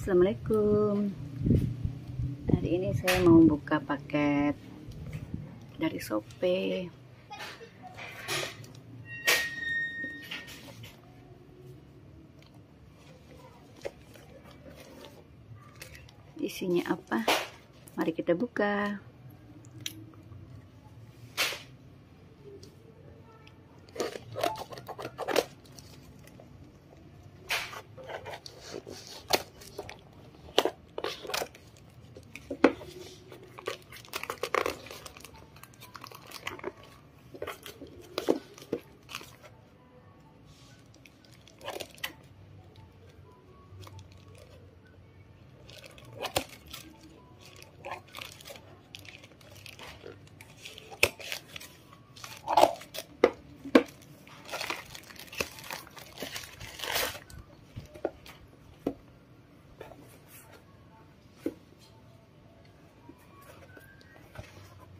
Assalamualaikum. Hari ini saya mau buka paket dari Shopee. Isinya apa? Mari kita buka.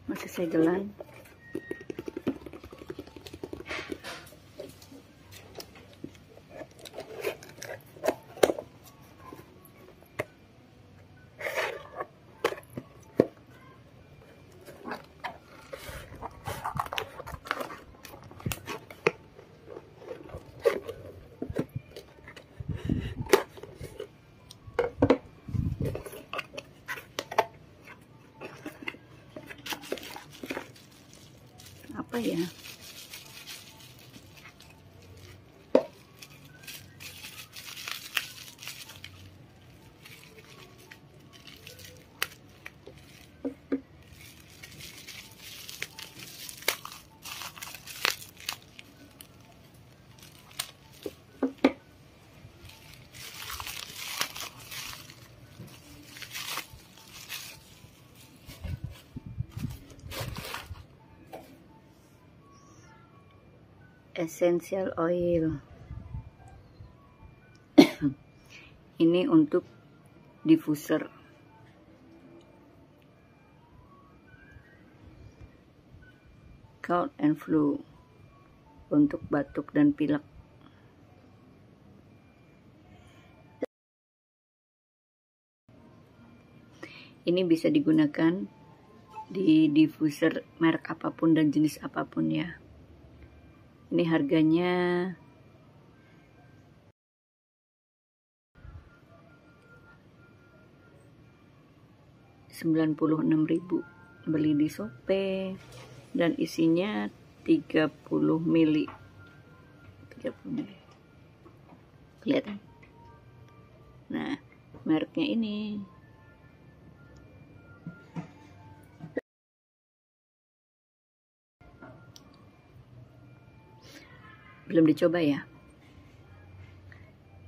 Masih segelan. Apa ya? Essential oil. Ini untuk diffuser. Cold and flu, untuk batuk dan pilek. Ini bisa digunakan di diffuser merek apapun dan jenis apapun ya. Ini harganya Rp96.000, beli di Shopee, dan isinya 30 ml. Kelihatan? Nah, mereknya ini. Belum dicoba ya.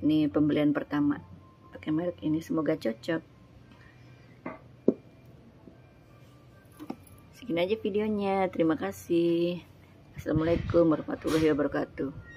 Ini pembelian pertama pakai merek ini, semoga cocok. Segini aja videonya. Terima kasih. Assalamualaikum warahmatullahi wabarakatuh.